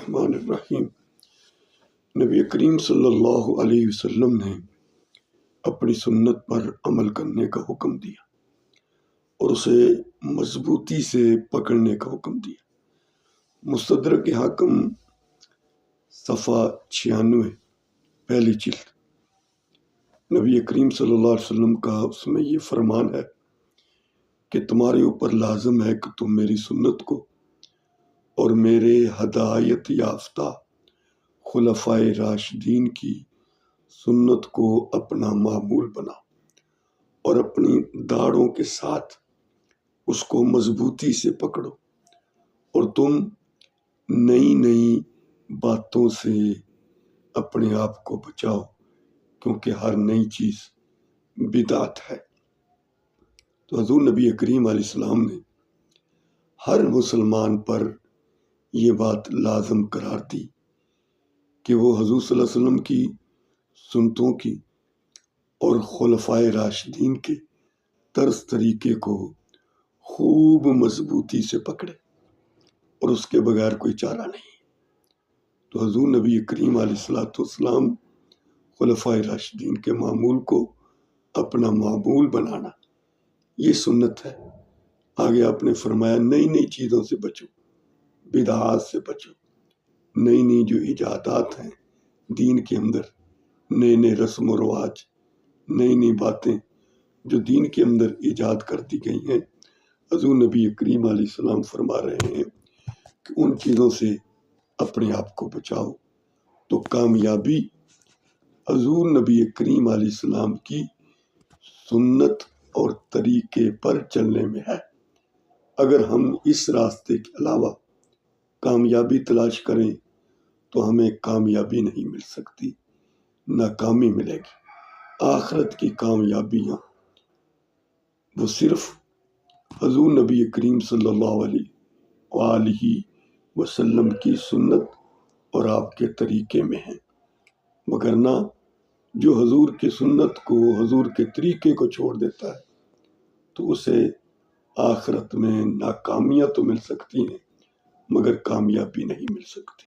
الرحمن الرحیم۔ نبی کریم صلی اللہ علیہ وسلم نے اپنی سنت پر عمل کرنے کا حکم دیا اور اسے مضبوطی سے پکڑنے کا حکم دیا۔ مستدرک حاکم صفحہ 96 پہلی جلد۔ نبی کریم صلی اللہ علیہ وسلم کا اس میں یہ فرمان ہے کہ تمہارے اوپر لازم ہے کہ تم میری سنت کو اور میرے ہدایت یافتہ خلفائے راشدین کی سنت کو اپنا معمول بناؤ اور اپنی داڑھوں کے ساتھ اس کو مضبوطی سے پکڑو، اور تم نئی نئی باتوں سے اپنے آپ کو بچاؤ، کیونکہ ہر نئی چیز بدعت ہے۔ تو حضور نبی کریم علیہ السلام نے ہر مسلمان پر یہ بات لازم قرار دی کہ وہ حضور صلی اللہ علیہ وسلم کی سنتوں کی اور خلفائے راشدین کے طرز طریقے کو خوب مضبوطی سے پکڑے، اور اس کے بغیر کوئی چارہ نہیں۔ تو حضور نبی کریم علیہ السلام خلفائے راشدین کے معمول کو اپنا معمول بنانا، یہ سنت ہے۔ آگے آپ نے فرمایا نئی نئی چیزوں سے بچو، بدعات سے بچو، نئی نئی جو ایجادات ہیں دین کے اندر، نئے نئے رسم و رواج، نئی نئی باتیں جو دین کے اندر ایجاد کر دی گئی ہیں، حضور نبی کریم علیہ السلام فرما رہے ہیں کہ ان چیزوں سے اپنے آپ کو بچاؤ۔ تو کامیابی حضور نبی کریم علیہ السلام کی سنت اور طریقے پر چلنے میں ہے۔ اگر ہم اس راستے کے علاوہ کامیابی تلاش کریں تو ہمیں کامیابی نہیں مل سکتی، ناکامی ملے گی۔ آخرت کی کامیابیاں وہ صرف حضور نبی کریم صلی اللہ علیہ وآلہ وسلم کی سنت اور آپ کے طریقے میں ہیں، وگرنہ جو حضور کی سنت کو، حضور کے طریقے کو چھوڑ دیتا ہے تو اسے آخرت میں ناکامیاں تو مل سکتی ہیں مگر کامیابی نہیں مل سکتی۔